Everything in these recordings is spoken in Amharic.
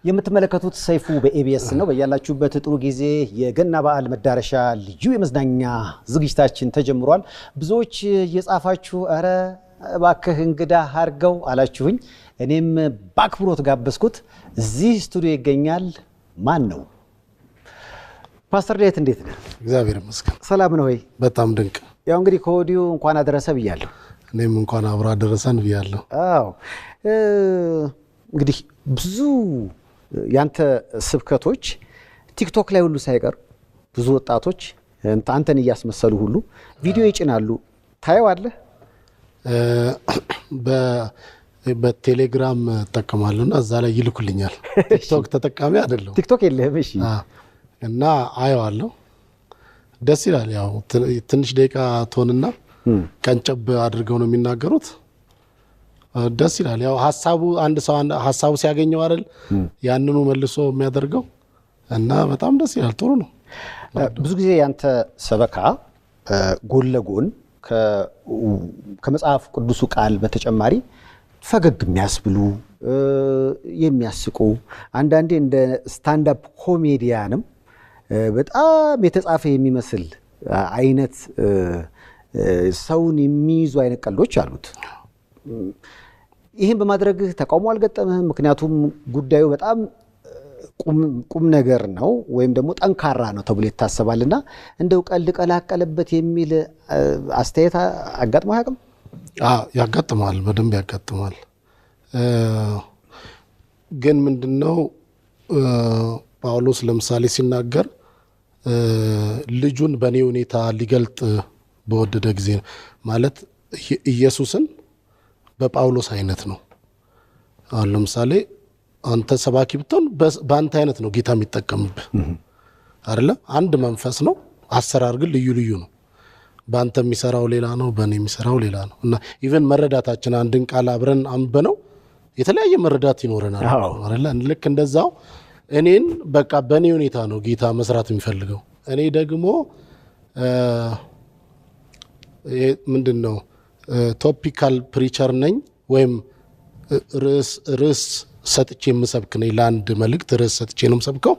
የምትመለከቱት ሰይፉ በኤቢኤስ ነው። በያላችሁበት ጥሩ ጊዜ የገና በዓል መዳረሻ ልዩ የመዝናኛ ዝግጅታችን ተጀምሯል። ብዙዎች እየጻፋችሁ አረ እባክህ እንግዳ አርገው አላችሁኝ። እኔም በአክብሮት ጋበዝኩት። እዚህ ስቱዲዮ ይገኛል። ማን ነው? ፓስተር ዳዊት እንዴት ነህ? እግዚአብሔር ይመስገን። ሰላም ነው ወይ? በጣም ድንቅ። ያው እንግዲህ ከወዲሁ እንኳን አደረሰ ብያለሁ። እኔም እንኳን አብሮ አደረሰን ብያለሁ። አዎ እንግዲህ ብዙ ያንተ ስብከቶች ቲክቶክ ላይ ሁሉ ሳይቀር ብዙ ወጣቶች አንተን እያስመሰሉ ሁሉ ቪዲዮ ይጭናሉ። ታየዋለህ? በቴሌግራም ተጠቀማለሁና እዛ ላይ ይልኩልኛል። ቲክቶክ ተጠቃሚ አይደለም። ቲክቶክ የለህም? እሺ። እና አየዋለሁ። ደስ ይላል። ያው ትንሽ ደቂቃ ትሆንና ቀንጨብ አድርገው ነው የሚናገሩት። ደስ ይላል። ያው አንድ ሰው ሐሳቡ ሲያገኘው አይደል ያንኑ መልሶ የሚያደርገው እና በጣም ደስ ይላል። ጥሩ ነው። ብዙ ጊዜ ያንተ ሰበካ ጎን ለጎን ከመጽሐፍ ቅዱሱ ቃል በተጨማሪ ፈገግ የሚያስብሉ የሚያስቁ አንዳንዴ እንደ ስታንድ አፕ ኮሜዲያንም በጣም የተጻፈ የሚመስል አይነት ሰውን የሚይዙ አይነት ቀልዶች አሉት። ይህን በማድረግህ ተቃውሞ አልገጠምህም? ምክንያቱም ጉዳዩ በጣም ቁም ነገር ነው ወይም ደግሞ ጠንካራ ነው ተብሎ ይታሰባልና እንደው ቀልድ ቀላቀለበት የሚል አስተያየት አጋጥሞ አያውቅም? ያጋጥማል፣ በደንብ ያጋጥማል። ግን ምንድነው ጳውሎስ ለምሳሌ ሲናገር ልጁን በእኔ ሁኔታ ሊገልጥ በወደደ ጊዜ ማለት ኢየሱስን በጳውሎስ አይነት ነው። አሁን ለምሳሌ አንተ ሰባኪ ብትሆን በአንተ አይነት ነው ጌታ የሚጠቀምብህ አይደለ? አንድ መንፈስ ነው፣ አሰራር ግን ልዩ ልዩ ነው። በአንተ የሚሰራው ሌላ ነው፣ በእኔ የሚሰራው ሌላ ነው። እና ኢቨን መረዳታችን አንድን ቃል አብረን አንበነው የተለያየ መረዳት ይኖረናል አይደለ? ልክ እንደዛው እኔን በቃ በእኔ ሁኔታ ነው ጌታ መስራት የሚፈልገው። እኔ ደግሞ ምንድነው ቶፒካል ፕሪቸር ነኝ ወይም ርዕስ ሰጥቼ የምሰብክ ነኝ። ለአንድ መልእክት ርዕስ ሰጥቼ ነው የምሰብከው።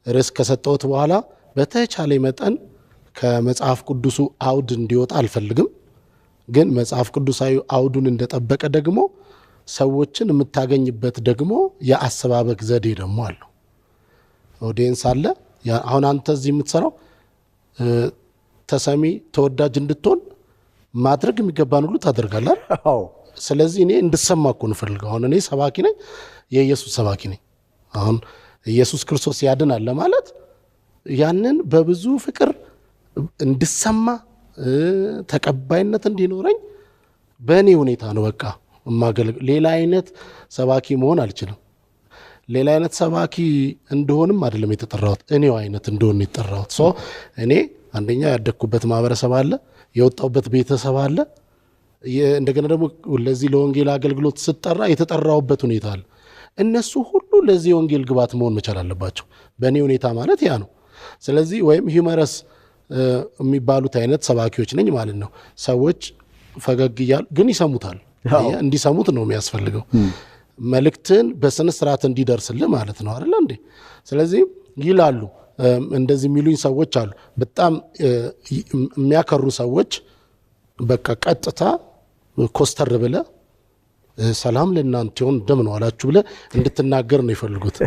ርዕስ ከሰጠሁት በኋላ በተቻለ መጠን ከመጽሐፍ ቅዱሱ አውድ እንዲወጣ አልፈልግም። ግን መጽሐፍ ቅዱሳዊ አውዱን እንደጠበቀ ደግሞ ሰዎችን የምታገኝበት ደግሞ የአሰባበክ ዘዴ ደግሞ አለው። ኦዲየንስ አለ። አሁን አንተ እዚህ የምትሰራው ተሰሚ ተወዳጅ እንድትሆን ማድረግ የሚገባን ሁሉ ታደርጋለህ። ስለዚህ እኔ እንድሰማ እኮ ነው ፈልገው። አሁን እኔ ሰባኪ ነኝ፣ የኢየሱስ ሰባኪ ነኝ። አሁን ኢየሱስ ክርስቶስ ያድናል ለማለት ያንን በብዙ ፍቅር እንድሰማ ተቀባይነት እንዲኖረኝ በእኔ ሁኔታ ነው በቃ ማገልገል። ሌላ አይነት ሰባኪ መሆን አልችልም። ሌላ አይነት ሰባኪ እንደሆንም አይደለም የተጠራሁት፣ እኔው አይነት እንደሆነ የተጠራሁት። እኔ አንደኛ ያደግኩበት ማህበረሰብ አለ፣ የወጣሁበት ቤተሰብ አለ። እንደገና ደግሞ ለዚህ ለወንጌል አገልግሎት ስጠራ የተጠራሁበት ሁኔታ አለ። እነሱ ሁሉ ለዚህ ወንጌል ግባት መሆን መቻል አለባቸው። በእኔ ሁኔታ ማለት ያ ነው። ስለዚህ ወይም ሂውመረስ የሚባሉት አይነት ሰባኪዎች ነኝ ማለት ነው። ሰዎች ፈገግ እያሉ ግን ይሰሙታል። እንዲሰሙት ነው የሚያስፈልገው። መልእክትን በስነ ስርዓት እንዲደርስልህ ማለት ነው አይደል እንዴ? ስለዚህ ይላሉ እንደዚህ የሚሉኝ ሰዎች አሉ። በጣም የሚያከሩ ሰዎች በቃ ቀጥታ ኮስተር ብለ ሰላም ለእናንተ ይሁን እንደምን ዋላችሁ ብለ እንድትናገር ነው ይፈልጉት።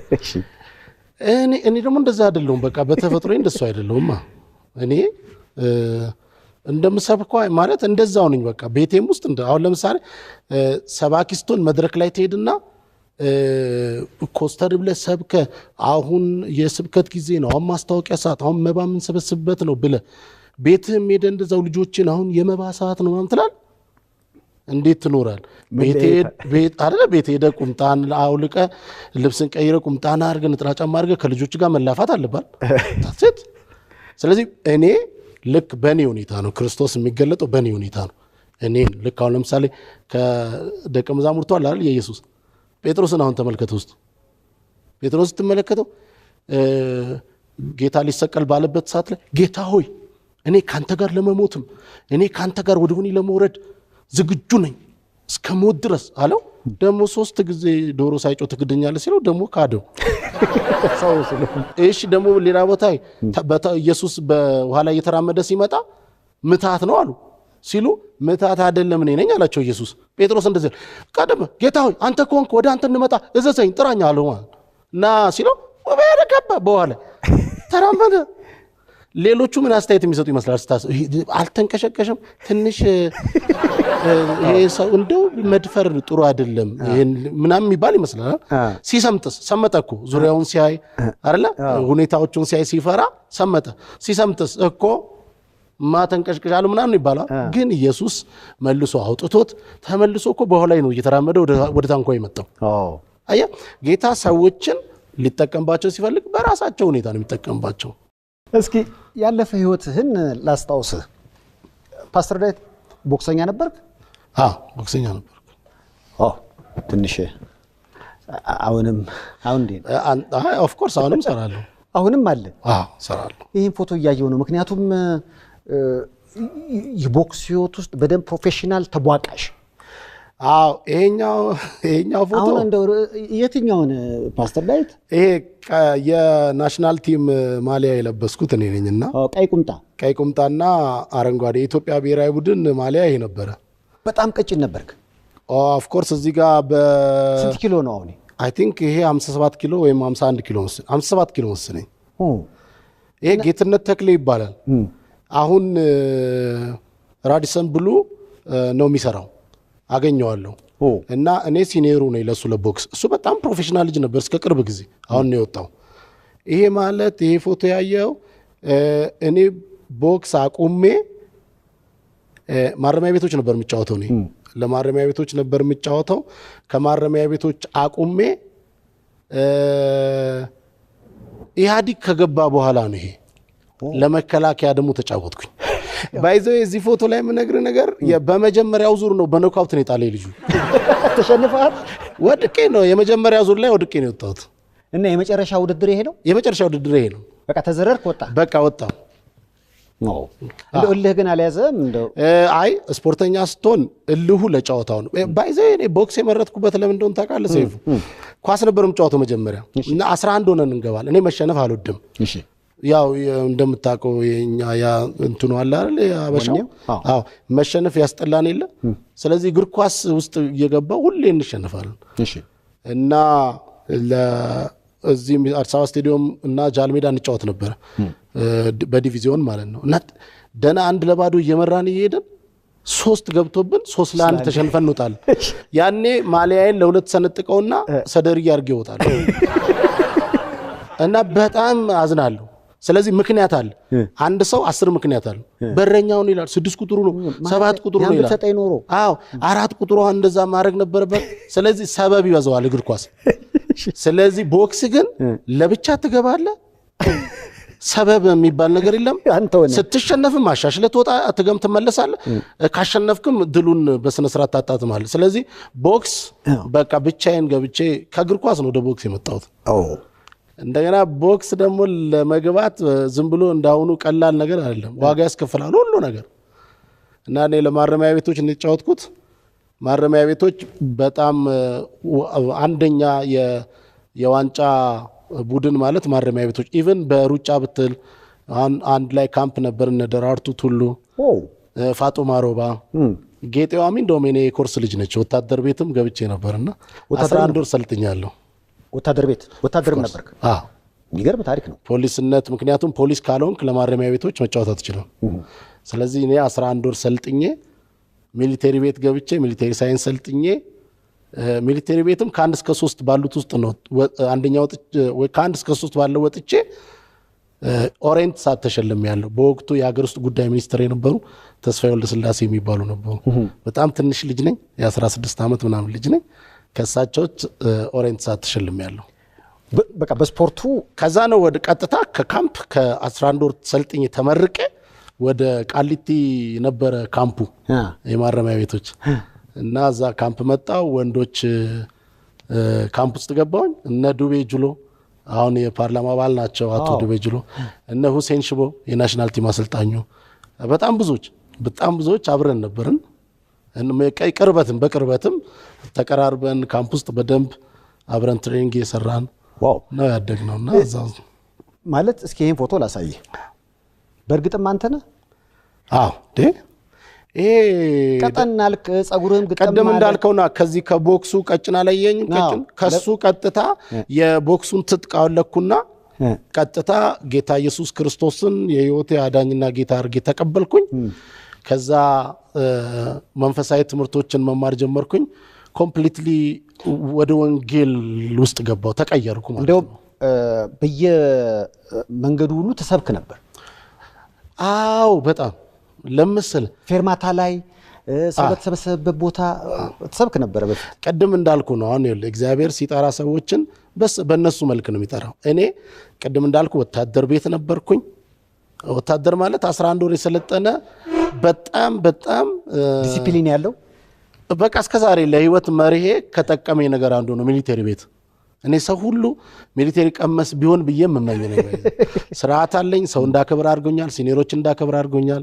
እኔ ደግሞ እንደዛ አይደለሁም። በቃ በተፈጥሮ እንደሱ አይደለሁም። እኔ እንደምሰብከው ማለት እንደዛው ነኝ። በቃ ቤቴም ውስጥ አሁን ለምሳሌ ሰባኪስቶን መድረክ ላይ ትሄድና ኮስተር ብለ ሰብከ አሁን የስብከት ጊዜ ነው፣ አሁን ማስታወቂያ ሰዓት፣ አሁን መባ የምንሰበስብበት ነው ብለ ቤትህም ሄደ እንደዛው ልጆችን አሁን የመባ ሰዓት ነው ምናምን ትላለህ። እንዴት ትኖራል? ቤት ሄደ ቁምጣን አውልቀ ልብስን ቀይረ ቁምጣን አድርገ ንጥራ ጫማ አድርገ ከልጆች ጋር መላፋት አለባል። ታስት ስለዚህ እኔ ልክ በእኔ ሁኔታ ነው ክርስቶስ የሚገለጠው፣ በእኔ ሁኔታ ነው። እኔን ልክ አሁን ለምሳሌ ከደቀ መዛሙርቱ አለ አይደል የኢየሱስ ጴጥሮስን አሁን ተመልከተ። ውስጥ ጴጥሮስ ስትመለከተው ጌታ ሊሰቀል ባለበት ሰዓት ላይ ጌታ ሆይ እኔ ካንተ ጋር ለመሞትም እኔ ካንተ ጋር ወደ ሆኔ ለመውረድ ዝግጁ ነኝ እስከ ሞት ድረስ አለው። ደግሞ 3 ጊዜ ዶሮ ሳይጮህ ትክደኛለህ ሲለው ደግሞ ካደው ሰው ሲሉ እሺ ደግሞ ሌላ ቦታ ኢየሱስ በኋላ እየተራመደ ሲመጣ ምታት ነው አሉ ሲሉ ምታት አይደለም እኔ ነኝ አላቸው ኢየሱስ ጴጥሮስ እንደዚህ ቀደም ጌታ ሆይ አንተ ኮንክ ወደ አንተ እንመጣ እዘዘኝ ጥራኝ አለው እና ሲለው ወበረ ገባ በኋላ ተራመደ ሌሎቹ ምን አስተያየት የሚሰጡ ይመስላል አልተንቀሸቀሸም ትንሽ ይሄ ሰው እንደው መድፈር ጥሩ አይደለም ምናምን የሚባል ይመስላል ሲሰምጥስ ሰመጠኩ ዙሪያውን ሲያይ አይደለ ሁኔታዎቹን ሲያይ ሲፈራ ሰመጠ ሲሰምጥስ እኮ ማተንቀሽቀሻሉ ምናምን ይባላል ግን ኢየሱስ መልሶ አውጥቶት ተመልሶ እኮ በኋላ ነው እየተራመደ ወደ ታንኳ የመጣው አያ ጌታ ሰዎችን ሊጠቀምባቸው ሲፈልግ በራሳቸው ሁኔታ ነው የሚጠቀምባቸው እስኪ ያለፈ ህይወትህን ላስታውስህ ፓስተር ዳዊት ቦክሰኛ ነበርክ ቦክሰኛ ነበርኩ ትንሽ አሁን እንዴ ኦፍ ኮርስ አሁንም ሰራለሁ አሁንም አለ ሰራለሁ ይሄን ፎቶ እያየው ነው ምክንያቱም የቦክስ ህይወት ውስጥ በደንብ ፕሮፌሽናል ተቧቃሽ ይሄኛው ፎቶ አሁን እንደው የትኛውን ፓስተር ዳዊት ይሄ የናሽናል ቲም ማሊያ የለበስኩት እኔ ነኝና ቀይ ቁምጣና አረንጓዴ የኢትዮጵያ ብሔራዊ ቡድን ማሊያ ይሄ ነበር በጣም ቀጭን ነበርክ ኦፍ ኮርስ እዚህ ጋር ስንት ኪሎ ነው አሁን አይ ቲንክ ይሄ 57 ኪሎ ወይም 51 ኪሎ 57 ኪሎ ነኝ ይሄ ጌትነት ተክሌ ይባላል አሁን ራዲሰን ብሉ ነው የሚሰራው አገኘዋለሁ እና እኔ ሲኒየሩ ነኝ ለሱ ለቦክስ እሱ በጣም ፕሮፌሽናል ልጅ ነበር እስከ ቅርብ ጊዜ አሁን ነው የወጣው ይሄ ማለት ይሄ ፎቶ ያየው እኔ ቦክስ አቁሜ ማረሚያ ቤቶች ነበር የምጫወተው ነኝ ለማረሚያ ቤቶች ነበር የምጫወተው ከማረሚያ ቤቶች አቁሜ ኢህአዲግ ከገባ በኋላ ነው ይሄ ለመከላከያ ደግሞ ተጫወትኩኝ ባይዘው እዚህ ፎቶ ላይ ምነግር ነገር በመጀመሪያው ዙር ነው በኖካውት ነው የጣለኝ ልጁ ተሸንፈሃል ወድቄ ነው የመጀመሪያው ዙር ላይ ወድቄ ነው የወጣሁት እና የመጨረሻ ውድድር ይሄ ነው የመጨረሻ ውድድር ይሄ ነው በቃ ተዘረርክ ወጣ በቃ ወጣ ነው እንደው እልህ ግን አልያዘም እንደው አይ ስፖርተኛ ስትሆን እልሁ ለጫወታው ነው ባይዘው እኔ ቦክስ የመረጥኩበት ለምን እንደሆነ ታውቃለህ ሰይፉ ኳስ ነበርም ጫወታው መጀመሪያ እና 11 ሆነን እንገባለን እኔ መሸነፍ አልወድም እሺ ያው እንደምታውቀው የኛ ያ እንትኑ አለ አይደል ያበሻው መሸነፍ ያስጠላን የለ ስለዚህ እግር ኳስ ውስጥ እየገባው ሁሌ እንሸነፋለን እሺ እና ለዚህ አዲስ አበባ ስቴዲየም እና ጃልሜዳ እንጫወት ነበር በዲቪዚዮን ማለት ነው እና ደና 1-2 እየመራን እየሄድን 3 ገብቶብን 3-1 ተሸንፈን እንወጣለን ያኔ ማሊያዬን ለሁለት ሰነጥቀውና ሰደርያ አድርጌ ይወጣል እና በጣም አዝናለሁ ስለዚህ ምክንያት አለ አንድ ሰው 10 ምክንያት አለ በረኛውን ይላል 6 ቁጥሩ ነው 7 ቁጥሩ ነው ይላል አዎ 4 ቁጥሩ እንደዛ ማድረግ ነበርበት ስለዚህ ሰበብ ይበዛዋል እግር ኳስ ስለዚህ ቦክስ ግን ለብቻ ትገባለህ ሰበብ የሚባል ነገር የለም ስትሸነፍም ማሻሽለት ወጣ አትገም ትመለሳለህ ካሸነፍክም ድሉን በስነ ስርዓት ታጣጥማለህ ስለዚህ ቦክስ በቃ ብቻዬን ገብቼ ከእግር ኳስ ነው ወደ ቦክስ የመጣሁት እንደገና ቦክስ ደግሞ ለመግባት ዝም ብሎ እንዳሁኑ ቀላል ነገር አይደለም ዋጋ ያስከፍላል ሁሉ ነገር እና እኔ ለማረሚያ ቤቶች እንጫወትኩት ማረሚያ ቤቶች በጣም አንደኛ የዋንጫ ቡድን ማለት ማረሚያ ቤቶች ኢቭን በሩጫ ብትል አንድ ላይ ካምፕ ነበር እነ ደራርቱ ቱሉ ፋጡማ ሮባ ጌጤዋሚ እንደውም እኔ የኮርስ ልጅ ነች ወታደር ቤትም ገብቼ ነበርና 11 ወር ሰልጥኛለሁ ወታደርም ነበርክ የሚገርም ታሪክ ነው ፖሊስነት ምክንያቱም ፖሊስ ካልሆንክ ለማረሚያ ቤቶች መጫወት አትችልም ስለዚህ እኔ 11 ወር ሰልጥኜ ሚሊተሪ ቤት ገብቼ ሚሊተሪ ሳይንስ ሰልጥኜ ሚሊተሪ ቤትም ከ1 እስከ 3 ባሉት ውስጥ ነው አንደኛው ወይ ከ1 እስከ 3 ባለው ወጥቼ ኦሬንት ሳት ተሸለም ያለው በወቅቱ የሀገር ውስጥ ጉዳይ ሚኒስትር የነበሩ ተስፋዬ ወልደ ስላሴ የሚባሉ ነበሩ በጣም ትንሽ ልጅ ነኝ የ16 ዓመት ምናምን ልጅ ነኝ ከሳቸው ኦሬንት ሳት ተሸለም ያለው በቃ በስፖርቱ ከዛ ነው ወደ ቀጥታ ከካምፕ ከ11 ወር ሰልጥኜ ተመርቄ ወደ ቃሊቲ ነበረ ካምፑ የማረሚያ ቤቶች እና እዛ ካምፕ መጣው ወንዶች ካምፕ ውስጥ ገባሁኝ እነ ዱቤ ጁሎ አሁን የፓርላማ አባል ናቸው አቶ ዱቤ ጁሎ እነ ሁሴን ሽቦ የናሽናል ቲም አሰልጣኙ በጣም ብዙዎች አብረን ነበርን በቅርበትም ተቀራርበን ካምፕ ውስጥ በደንብ አብረን ትሬኒንግ እየሰራን ነው ያደግነውና እዛው ማለት እስኪ ይሄን ፎቶ ላሳይ። በእርግጥም አንተ ነህ? አዎ ይሄ ቀጠናልክ ጸጉርህም ግጥም ቀደም እንዳልከውና ከዚህ ከቦክሱ ቀጭና ላይ ከሱ ቀጥታ የቦክሱን ትጥቅ አወለኩና ቀጥታ ጌታ ኢየሱስ ክርስቶስን የሕይወቴ አዳኝና ጌታ አድርጌ ተቀበልኩኝ። ከዛ መንፈሳዊ ትምህርቶችን መማር ጀመርኩኝ። ኮምፕሊትሊ ወደ ወንጌል ውስጥ ገባው፣ ተቀየርኩ ማለት ነው። እንደው በየመንገዱ ሁሉ ተሰብክ ነበር? አዎ በጣም ለምስል ፌርማታ ላይ ሰው በተሰበሰበበት ቦታ ተሰብክ ነበር በፊት? ቀደም እንዳልኩ ነው። አሁን እግዚአብሔር ሲጠራ ሰዎችን በእነሱ መልክ ነው የሚጠራው። እኔ ቀደም እንዳልኩ ወታደር ቤት ነበርኩኝ። ወታደር ማለት 11 ወር የሰለጠነ በጣም ዲሲፕሊን ያለው በቃ እስከዛሬ ለህይወት መርሄ ከጠቀመኝ ነገር አንዱ ነው ሚሊቴሪ ቤት። እኔ ሰው ሁሉ ሚሊቴሪ ቀመስ ቢሆን ብዬ የምመኝ ነው። ስርዓት አለኝ። ሰው እንዳከብር አድርጎኛል። ሲኒየሮች እንዳከብር አድርጎኛል።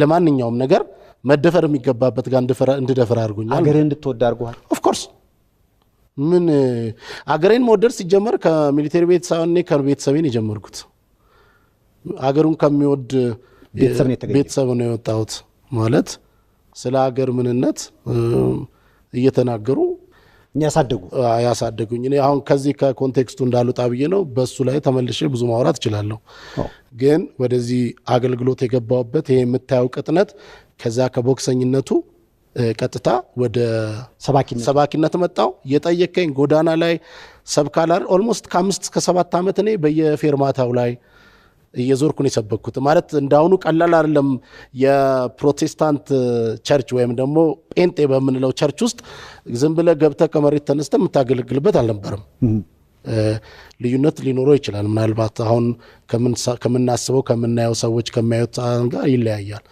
ለማንኛውም ነገር መደፈር የሚገባበት ጋር እንድደፈር አድርጎኛል። አገሬን እንድትወድ አድርጓል። ኦፍ ኮርስ ምን አገሬን መወደድ ሲጀመር ከሚሊቴሪ ቤት ሳይሆን እኔ ከቤተሰቤን የጀመርኩት። አገሩን ከሚወድ ቤተሰብ ነው የወጣሁት። ማለት ስለ ሀገር ምንነት እየተናገሩ ያሳደጉኝ። እኔ አሁን ከዚህ ከኮንቴክስቱ እንዳልወጣ ብዬ ነው። በሱ ላይ ተመልሼ ብዙ ማውራት እችላለሁ። ግን ወደዚህ አገልግሎት የገባሁበት ይሄ የምታየው ቅጥነት ከዛ ከቦክሰኝነቱ ቀጥታ ወደ ሰባኪነት መጣው። የጠየቀኝ ጎዳና ላይ ሰብካላር ኦልሞስት ከ5 እስከ 7 ዓመት እኔ በየፌርማታው ላይ እየዞርኩ ነው የሰበኩት። ማለት እንዳሁኑ ቀላል አይደለም። የፕሮቴስታንት ቸርች ወይም ደግሞ ጴንጤ በምንለው ቸርች ውስጥ ዝም ብለህ ገብተህ ከመሬት ተነስተህ የምታገለግልበት አልነበረም። ልዩነት ሊኖረው ይችላል። ምናልባት አሁን ከምናስበው ከምናየው ሰዎች ከሚያዩት ጋር ይለያያል።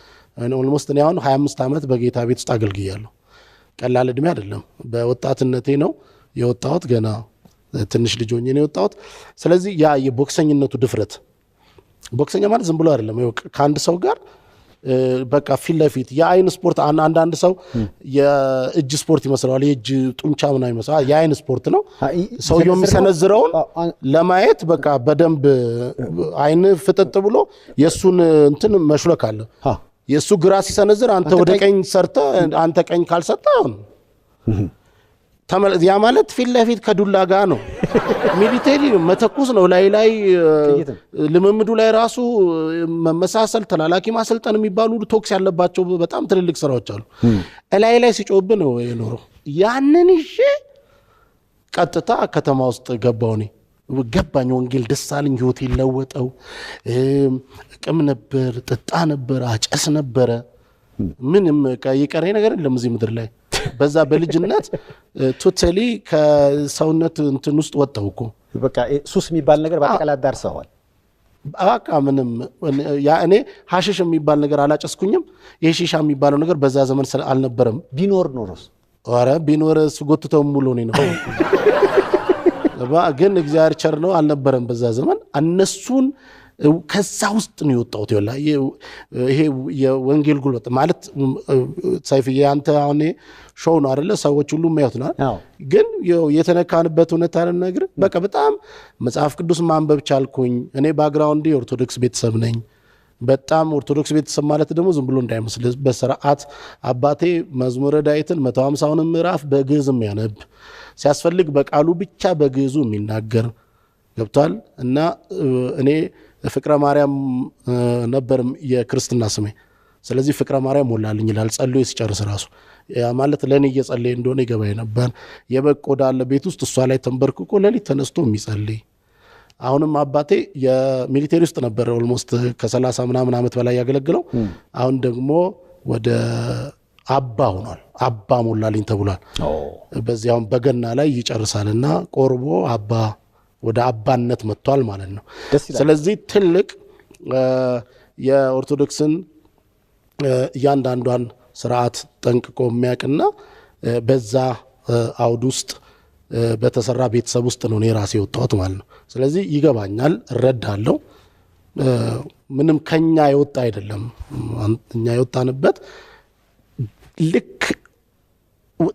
ኦልሞስት እኔ አሁን 25 ዓመት በጌታ ቤት ውስጥ አገልግያለሁ። ቀላል እድሜ አይደለም። በወጣትነቴ ነው የወጣሁት። ገና ትንሽ ልጅ ሆኜ ነው የወጣሁት። ስለዚህ ያ የቦክሰኝነቱ ድፍረት ቦክሰኛ ማለት ዝም ብሎ አይደለም። ከአንድ ሰው ጋር በቃ ፊት ለፊት የአይን ስፖርት። አንዳንድ ሰው የእጅ ስፖርት ይመስለዋል። የእጅ ጡንቻ ምናምን ይመስለዋል። የአይን ስፖርት ነው። ሰውየው የሚሰነዝረውን ለማየት በቃ በደንብ አይን ፍጥጥ ብሎ የእሱን እንትን መሽለክ አለ። የእሱ ግራ ሲሰነዝር አንተ ወደ ቀኝ ሰርተ አንተ ቀኝ ካልሰጠ ያ ማለት ፊት ለፊት ከዱላ ጋር ነው። ሚሊቴሪ መተኩስ ነው። ላይ ልምምዱ ላይ ራሱ መመሳሰል፣ ተላላኪ ማሰልጠን የሚባሉ ቶክስ ያለባቸው በጣም ትልልቅ ስራዎች አሉ። ላይ ሲጮብ ነው የኖረው። ያንን ይዤ ቀጥታ ከተማ ውስጥ ገባው። እኔ ገባኝ። ወንጌል ደስ አለኝ። ህይወቴ ለወጠው። ቅም ነበር፣ ጥጣ ነበር፣ አጨስ ነበረ። ምንም የቀረኝ ነገር የለም እዚህ ምድር ላይ። በዛ በልጅነት ቶታሊ ከሰውነት እንትን ውስጥ ወጣው እኮ በቃ ሱስ የሚባል ነገር በአጠቃላይ አዳርሰዋል። በቃ ምንም እኔ ሐሽሽ የሚባል ነገር አላጨስኩኝም። የሺሻ የሚባለው ነገር በዛ ዘመን አልነበረም። ቢኖር ኖሮስ ኧረ ቢኖር ስጎትተው ሙሉ ነው። ግን እግዚአብሔር ቸር ነው። አልነበረም በዛ ዘመን። እነሱን ከዛ ውስጥ ነው የወጣሁት። ይሄ የወንጌል ጉልበት ማለት ሰይፍዬ አንተ አሁን ሾው ነው አይደለ? ሰዎች ሁሉ የሚያዩት ነው። ግን የተነካንበት እውነት አለ ነገር በቃ በጣም መጽሐፍ ቅዱስ ማንበብ ቻልኩኝ። እኔ ባክግራውንድ የኦርቶዶክስ ቤተሰብ ነኝ። በጣም ኦርቶዶክስ ቤተሰብ ማለት ደግሞ ዝም ብሎ እንዳይመስል በስርዓት አባቴ መዝሙረ ዳዊትን 150ውን ምዕራፍ በግዕዝ የሚያነብ ሲያስፈልግ በቃሉ ብቻ በግዕዙ የሚናገር ገብቷል። እና እኔ ፍቅረ ማርያም ነበር የክርስትና ስሜ። ስለዚህ ፍቅረ ማርያም ሞላልኝ ይላል ጸልዮ ሲጨርስ ራሱ። ያ ማለት ለኔ እየጸለየ እንደሆነ ይገባኝ ነበር። የበቆ ዳለ ቤት ውስጥ እሷ ላይ ተንበርክኮ ለሊት ተነስቶ የሚጸልይ። አሁንም አባቴ የሚሊቴሪ ውስጥ ነበር ኦልሞስት ከ30 ምናምን ዓመት በላይ ያገለግለው። አሁን ደግሞ ወደ አባ ሆኗል። አባ ሞላልኝ ተብሏል። በዚህ አሁን በገና ላይ ይጨርሳልና ቆርቦ አባ ወደ አባነት መጥቷል ማለት ነው። ስለዚህ ትልቅ የኦርቶዶክስን እያንዳንዷን ስርዓት ጠንቅቆ የሚያውቅና በዛ አውድ ውስጥ በተሰራ ቤተሰብ ውስጥ ነው እኔ ራሴ የወጣሁት ማለት ነው። ስለዚህ ይገባኛል፣ እረዳለሁ። ምንም ከኛ የወጣ አይደለም። እኛ የወጣንበት ልክ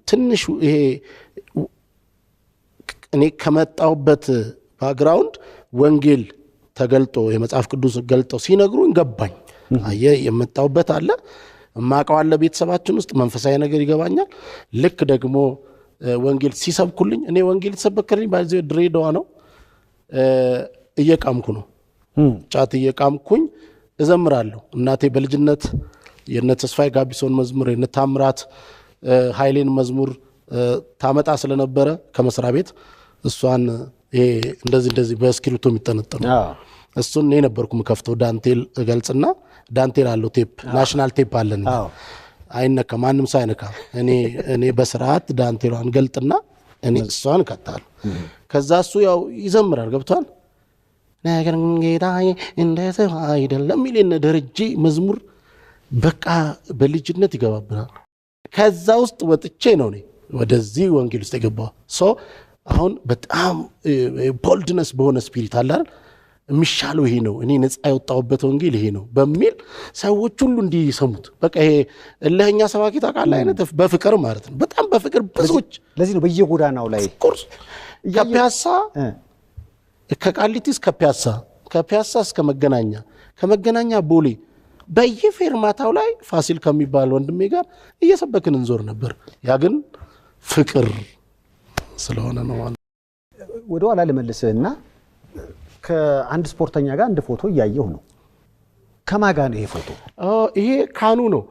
ትንሽ ይሄ እኔ ከመጣሁበት ባክግራውንድ ወንጌል ተገልጦ የመጽሐፍ ቅዱስ ገልጠው ሲነግሩኝ ገባኝ። አየህ የመጣሁበት አለ እማቀው አለ ቤተሰባችን ውስጥ መንፈሳዊ ነገር ይገባኛል። ልክ ደግሞ ወንጌል ሲሰብኩልኝ እኔ ወንጌል ተሰበከልኝ ባይዘው ድሬዳዋ ነው እየቃምኩ ነው ጫት እየቃምኩኝ እዘምራለሁ። እናቴ በልጅነት የነ ተስፋዬ ጋቢሶን መዝሙር የነ ታምራት ኃይሌን መዝሙር ታመጣ ስለነበረ ከመስሪያ ቤት እሷን ይሄ እንደዚህ በስክሪፕቶ የሚጠነጠኑ እሱን እኔ ነበርኩ የምከፍተው። ዳንቴል እገልጽና ዳንቴል አለው ቴፕ ናሽናል ቴፕ አለን አይነካ ማንም ሰው አይነካ። እኔ በስርዓት ዳንቴሏን ገልጥና እኔ እሷን ከታል። ከዛ እሱ ያው ይዘምራል ገብቷል። ነገር ጌታዬ እንደዚህ አይደለም የሚል ደረጃ መዝሙር በቃ በልጅነት ይገባብናል። ከዛ ውስጥ ወጥቼ ነው እኔ ወደዚህ ወንጌል ውስጥ የገባው። አሁን በጣም ቦልድነስ በሆነ ስፒሪት አለ አይደል የሚሻለው ይሄ ነው እኔ ነፃ ያወጣሁበት ወንጌል ይሄ ነው በሚል ሰዎች ሁሉ እንዲሰሙት በቃ ይሄ እልህኛ ሰባኪ ታውቃለህ አይነት በፍቅር ማለት ነው። በጣም በፍቅር ብዙዎች ለዚህ ነው በየጎዳናው ላይ ቁርስ ከፒያሳ ከቃሊቲ እስከ ከፒያሳ እስከ መገናኛ ከመገናኛ ቦሌ በየፌርማታው ላይ ፋሲል ከሚባል ወንድሜ ጋር እየሰበክን እንዞር ነበር። ያ ግን ፍቅር ስለሆነ ነው። ወደ ኋላ ልመልስህና ከአንድ ስፖርተኛ ጋር አንድ ፎቶ እያየሁ ነው። ከማን ጋር ነው ይሄ ፎቶ? ይሄ ካኑ ነው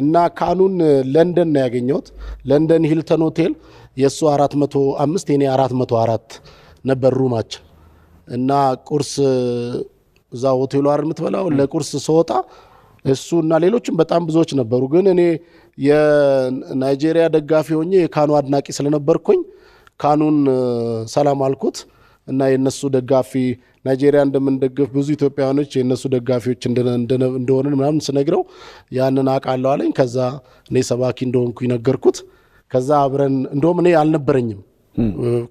እና ካኑን ለንደን ነው ያገኘሁት። ለንደን ሂልተን ሆቴል የሱ 405 የኔ 404 ነበር ሩማችን እና ቁርስ እዛ ሆቴሉ አይደል የምትበላው ለቁርስ ስወጣ እሱ እና ሌሎችም በጣም ብዙዎች ነበሩ። ግን እኔ የናይጄሪያ ደጋፊ ሆኜ የካኑ አድናቂ ስለነበርኩኝ ካኑን ሰላም አልኩት እና የነሱ ደጋፊ ናይጄሪያ እንደምንደግፍ ብዙ ኢትዮጵያውያኖች የነሱ ደጋፊዎች እንደሆነ ምናምን ስነግረው ያንን አውቃለሁ አለኝ። ከዛ እኔ ሰባኪ እንደሆንኩኝ ነገርኩት። ከዛ አብረን እንደውም እኔ አልነበረኝም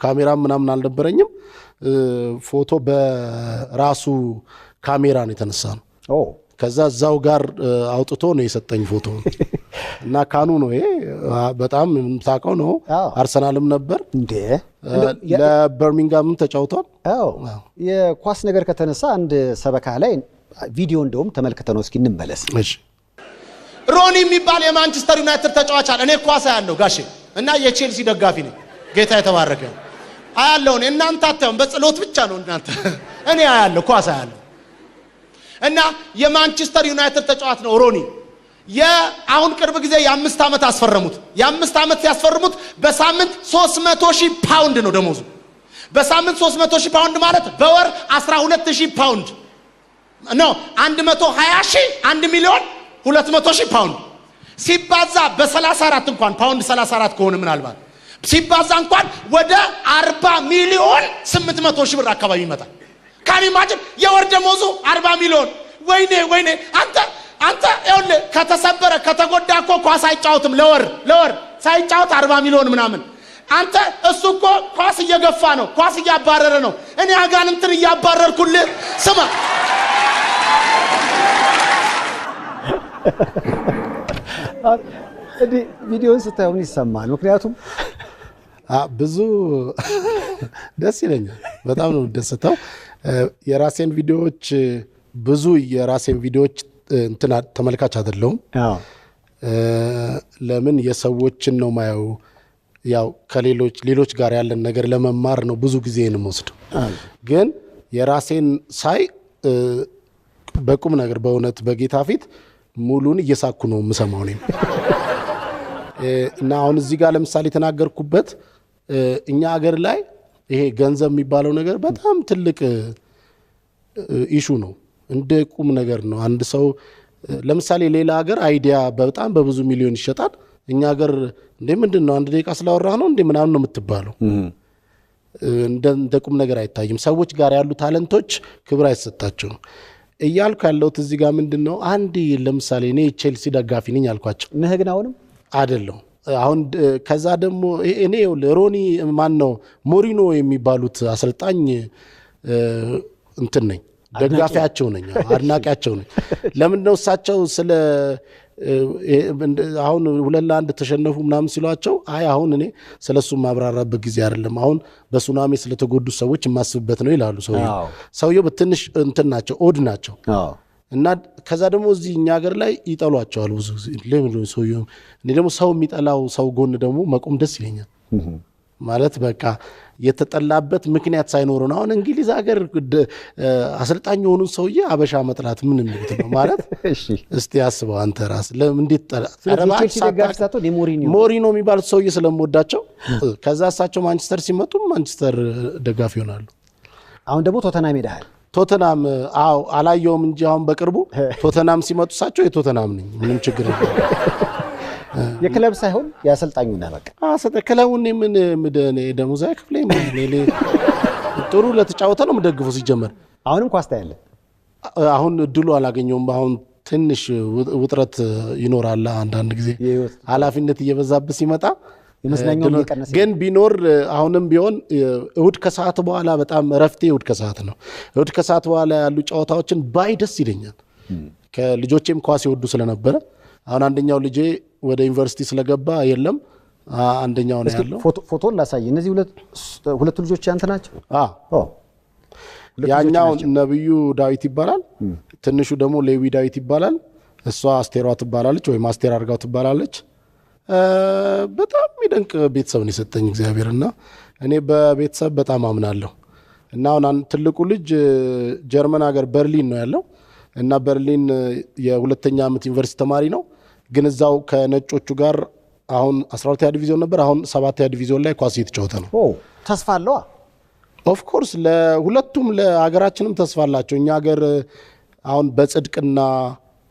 ካሜራ ምናምን አልነበረኝም። ፎቶ በራሱ ካሜራ ነው የተነሳ ነው። ከዛ እዛው ጋር አውጥቶ ነው የሰጠኝ ፎቶ እና ካኑ ነው ይሄ በጣም የምታውቀው ነው። አርሰናልም ነበር እንዴ ለበርሚንጋምም ተጫውቷል። የኳስ ነገር ከተነሳ አንድ ሰበካ ላይ ቪዲዮ እንደውም ተመልክተ ነው እስኪ እንመለስ። ሮኒ የሚባል የማንቸስተር ዩናይትድ ተጫዋች አለ። እኔ ኳስ አያለሁ ጋሼ እና የቼልሲ ደጋፊ ነኝ። ጌታ የተባረከ አያለሁ። እናንተ አታዩም፣ በጸሎት ብቻ ነው እናንተ። እኔ አያለሁ ኳስ አያለሁ እና የማንቸስተር ዩናይትድ ተጫዋች ነው ሮኒ። አሁን ቅርብ ጊዜ የ5 ዓመት አስፈረሙት። የ5 ዓመት ሲያስፈርሙት በሳምንት 300,000 ፓውንድ ነው ደሞዙ። በሳምንት 300,000 ፓውንድ ማለት በወር 12,000 ፓውንድ ነው። 120,000 1,200,000 ፓውንድ ሲባዛ በ34 እንኳን ፓውንድ 34 ከሆነ ምናልባት ሲባዛ እንኳን ወደ 40,800,000 ብር አካባቢ ይመጣል። ካን ኢማጂን የወር ደሞዙ 40 ሚሊዮን። ወይኔ አንተ ይኸውልህ ከተሰበረ ከተጎዳ እኮ ኳስ አይጫወትም። ለወር ሳይጫወት 40 ሚሊዮን ምናምን። አንተ እሱ እኮ ኳስ እየገፋ ነው፣ ኳስ እያባረረ ነው። እኔ አጋንንትን እያባረርኩልህ ስማ። እዲ ቪዲዮን ስታዩን ይሰማል። ምክንያቱም ብዙ ደስ ይለኛል። በጣም ነው ደስታው። የራሴን ቪዲዮዎች ብዙ የራሴን ቪዲዮዎች እንትና ተመልካች አይደለሁም። ለምን የሰዎችን ነው ማየው። ያው ከሌሎች ጋር ያለን ነገር ለመማር ነው ብዙ ጊዜ እንወስደው። ግን የራሴን ሳይ በቁም ነገር በእውነት በጌታ ፊት ሙሉን እየሳኩ ነው የምሰማው ነኝ። እና አሁን እዚህ ጋር ለምሳሌ ተናገርኩበት እኛ ሀገር ላይ ይሄ ገንዘብ የሚባለው ነገር በጣም ትልቅ ኢሹ ነው። እንደ ቁም ነገር ነው። አንድ ሰው ለምሳሌ ሌላ ሀገር አይዲያ በጣም በብዙ ሚሊዮን ይሸጣል። እኛ ሀገር ምንድነው አንድ ደቂቃ ስላወራህ ነው ምናምን ነው የምትባለው። እንደ ቁም ነገር አይታይም። ሰዎች ጋር ያሉ ታለንቶች ክብር አይሰጣቸውም። እያልኩ ያለሁት እዚህ ጋር ምንድነው አንድ ለምሳሌ እኔ ቼልሲ ደጋፊ ነኝ አልኳቸው። ነህ ግን አሁንም አይደለም። አሁን ከዛ ደግሞ እኔ ሮኒ ማን ነው ሞሪኖ የሚባሉት አሰልጣኝ እንትን ነኝ፣ ደጋፊያቸው ነኝ፣ አድናቂያቸው ነኝ። ለምን ነው እሳቸው ስለ አሁን 2-1 ተሸነፉ ምናምን ሲሏቸው አይ አሁን እኔ ስለሱ ማብራራበት ጊዜ አይደለም፣ አሁን በሱናሚ ስለተጎዱ ሰዎች የማስብበት ነው ይላሉ። ሰውየው በትንሽ እንትን ናቸው፣ ኦድ ናቸው። እና ከዛ ደግሞ እዚህ እኛ ሀገር ላይ ይጠሏቸዋል ብዙ ጊዜ። ለምን ሰውየው እኔ ደግሞ ሰው የሚጠላው ሰው ጎን ደግሞ መቆም ደስ ይለኛል። ማለት በቃ የተጠላበት ምክንያት ሳይኖር ነው። አሁን እንግሊዝ ሀገር አሰልጣኝ የሆኑ ሰውዬ አበሻ መጥላት ምን ማለት ነው? ማለት እስቲ አስበው አንተ ራስ ለምን እንዴት ሞሪኖ የሚባል ሰውዬ ስለምወዳቸው ከዛ እሳቸው ማንቸስተር ሲመጡ ማንቸስተር ደጋፊ ይሆናሉ። አሁን ደግሞ ቶተናም ሄደሃል። ቶተናም አላየውም እንጂ አሁን በቅርቡ ቶተናም ሲመጡ እሳቸው የቶተናም ነኝ፣ ምንም ችግር የለም። የክለብ ሳይሆን ያሰልጣኙ ነው። በቃ ክለቡን ምን ምደኔ ደሞዝ አይከፍለኝ ጥሩ ለተጫወተ ነው የምደግፈው። ሲጀመር አሁንም ኳስ ታያለህ? አሁን እድሉ አላገኘውም። አሁን ትንሽ ውጥረት ይኖራል አንዳንድ ጊዜ ኃላፊነት እየበዛብህ ሲመጣ የመስናኛው እየቀነሰ ግን ቢኖር አሁንም ቢሆን እሁድ ከሰዓት በኋላ በጣም እረፍቴ እሁድ ከሰዓት ነው። እሁድ ከሰዓት በኋላ ያሉ ጨዋታዎችን ባይ ደስ ይለኛል። ከልጆቼም ኳስ ይወዱ ስለነበረ አሁን አንደኛው ልጄ ወደ ዩኒቨርሲቲ ስለገባ የለም አንደኛው ነው ያለው። ፎቶን ላሳይ። እነዚህ ሁለቱ ልጆች ያንተ ናቸው? ያኛው ነብዩ ዳዊት ይባላል፣ ትንሹ ደግሞ ሌዊ ዳዊት ይባላል። እሷ አስቴሯ ትባላለች ወይም አስቴር አርጋው ትባላለች። በጣም የሚደንቅ ቤተሰብ ነው የሰጠኝ እግዚአብሔርና እኔ በቤተሰብ በጣም አምናለሁ። እና አሁን ትልቁ ልጅ ጀርመን ሀገር በርሊን ነው ያለው እና በርሊን የሁለተኛ ዓመት ዩኒቨርሲቲ ተማሪ ነው። ግን እዛው ከነጮቹ ጋር አሁን 12ኛ ዲቪዚዮን ነበር፣ አሁን 7ኛ ዲቪዚዮን ላይ ኳስ እየተጫወተ ነው። ተስፋ አለው። ኦፍ ኮርስ ለሁለቱም ለሀገራችንም ተስፋ አላቸው። እኛ ሀገር አሁን በጽድቅና